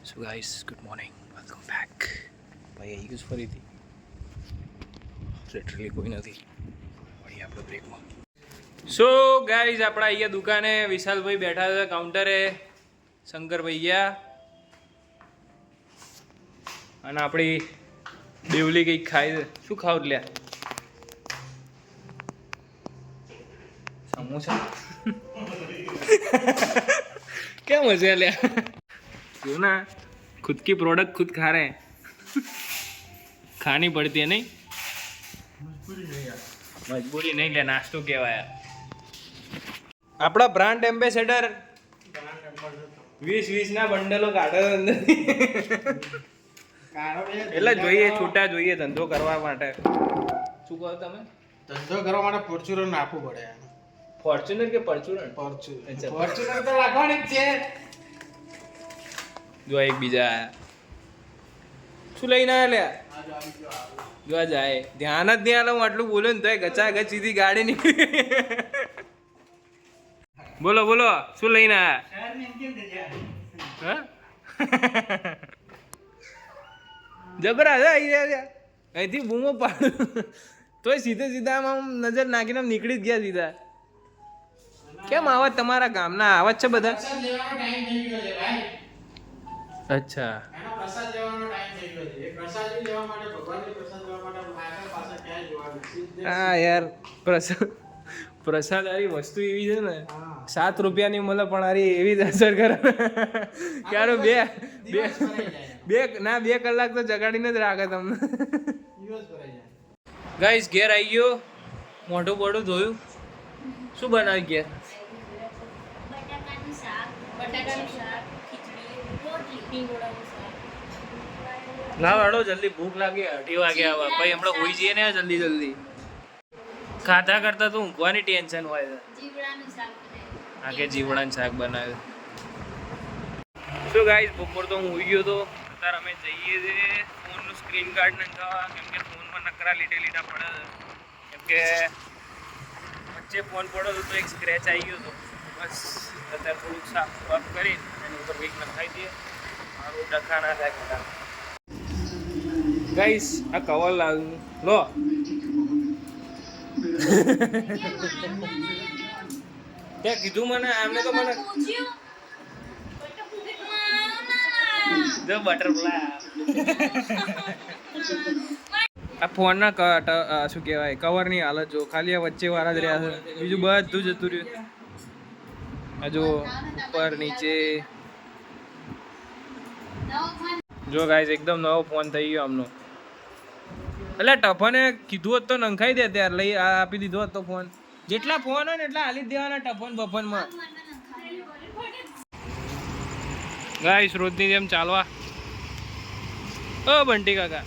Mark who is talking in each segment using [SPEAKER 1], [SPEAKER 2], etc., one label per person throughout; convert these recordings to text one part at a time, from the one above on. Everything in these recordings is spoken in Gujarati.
[SPEAKER 1] So guys good morning welcome back. ભાઈ આવી ગયું ફરીથી, લિટરલી કોઈ નથી. વળી આપણે બ્રેકમાં. સો ગાઈસ આપણા અહીંયા દુકાને વિશાલભાઈ બેઠા હતા કાઉન્ટરે, શંકરભાઈ ગયા અને આપણી દેવલી કંઈક ખાઈ. શું ખાવ લ્યા? સમોસા. क्या मजे લ્યા? क्यों ना, खुद की प्रोडक्ट खुद खा रहे हैं. खानी पड़ती है नहीं, मजबूरी नहीं ले, नाश्तो कહેવાય. આપણા બ્રાન્ડ એમ્બેસેડર 20 ના બંડલો કાઢો અંદર, એટલે જોઈએ છૂટા જોઈએ ધંધો કરવા માટે. શું કહો તમે?
[SPEAKER 2] ધંધો કરવા માટે ફોર્ચ્યુનર નાખવું પડે.
[SPEAKER 1] ફોર્ચ્યુનર કે પરચ્યુનર?
[SPEAKER 2] ફોર્ચ્યુનર તો રાખવાની જ છે.
[SPEAKER 1] જો એક બીજા શું લઈને આવ્યા લ્યા? જો જાય ધ્યાન જ નહીં આલે. હું આટલું બોલ્યો ને તોય ગચા ગચ સીધી ગાડી નીકળી. બોલો બોલો શું લઈને આવ્યા? જબરા છે અહીંથી બૂમો પાડું તોય સીધે સીધા આમ નજર નાખીને નીકળી જ ગયા સીધા. કેમ આવા તમારા ગામના આવા છે બધા? અચ્છા, હા યાર, પ્રસાદ આરી વસ્તુ એવી છે ને, 7 રૂપિયાની મળે પણ આરી એવી અસર કરે ક્યારે બે કલાક તો જગાડીને જ રાખે તમને. ગાઈસ ઘેર આવી ગયો, મોઢું બોઢું ધોયું. શું બનાવી ઘેર? લાવ હાડો જલ્દી, ભૂખ લાગી. 8 વાગે આવા ભાઈ, હમણાં હોઈ જઈએ ને જલ્દી જલ્દી. ખાધા કરતા તો ઊંઘવાની ટેન્શન હોય છે. હા કે જીવડાનું શાક બનાવ્યું. શું ગાઈસ બપોર તો હું હોઈ ગયો તો. અત્યારે અમે જઈએ છીએ ફોનનું સ્ક્રીન ગાર્ડ નંખાવા, કેમ કે ફોનમાં નકરા લીટા પડે. કેમ કે વચ્ચે ફોન પડ્યો તો એક સ્ક્રેચ આવી ગયો હતો. બસ અત્યારે થોડુંક સાફ કરી એની ઉપર કંઈક નખાઈ દઈએ, મારું ડખા ના થાય ખોટા. ગાઈસ આ કવર લાવ્યું લો. તે કીધું મને, આમને તો મને જો બટરફ્લાય. આ ફોનના શું કહેવાય કવરની હાલત જો, ખાલી આ વચ્ચે વાળા જ રહ્યા છે, બીજું બધું જતું રહ્યું. આ જો ઉપર નીચે. જો ગાઈસ એકદમ નવો ફોન થઈ ગયો આમનો. એટલે ટફને કીધું હોત તો નંખાઈ દે, ત્યારે લઈ આપી દીધો હતો ફોન. જેટલા ફોન હોય ને એટલા હાલી જ દેવાના ટફન બફનમાં. ગાઈસ રોજની જેમ ચાલવા. ઓ બંટી કાકા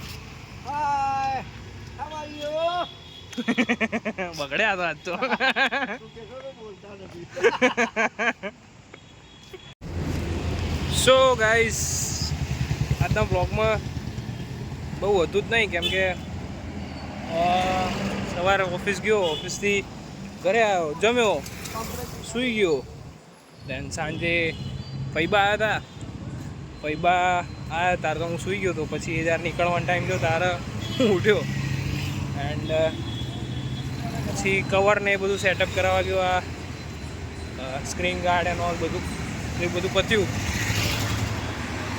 [SPEAKER 2] હાય, હાઉ આર યુ?
[SPEAKER 1] બગડ્યા તો આજ તો. સો ગાઈસ આજના બ્લોગમાં બહુ વધુ જ નહીં, કેમ કે સવારે ઓફિસ ગયો, ઓફિસથી ઘરે આવ્યો, જમ્યો, સૂઈ ગયો. દેન સાંજે ફૈબા આવ્યા હતા, ફૈબા આવ્યા તારે તો હું સૂઈ ગયો હતો. પછી જ્યારે નીકળવાનો ટાઈમ થયો ત્યારે હું ઉઠ્યો એન્ડ પછી કવર ને એ બધું સેટઅપ કરાવવા ગયો. આ સ્ક્રીન ગાર્ડ એન્ડ ઓલ બધું એ બધું પત્યું.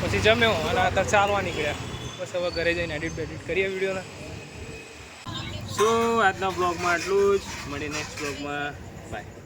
[SPEAKER 1] પછી જમ્યો અને અત્યારે ચાલવા નીકળ્યા. બસ હવે ઘરે જઈને એડિટ કરીએ વિડીયોના. સો આજના બ્લોગમાં આટલું જ. મળી નેક્સ્ટ બ્લોગમાં. બાય.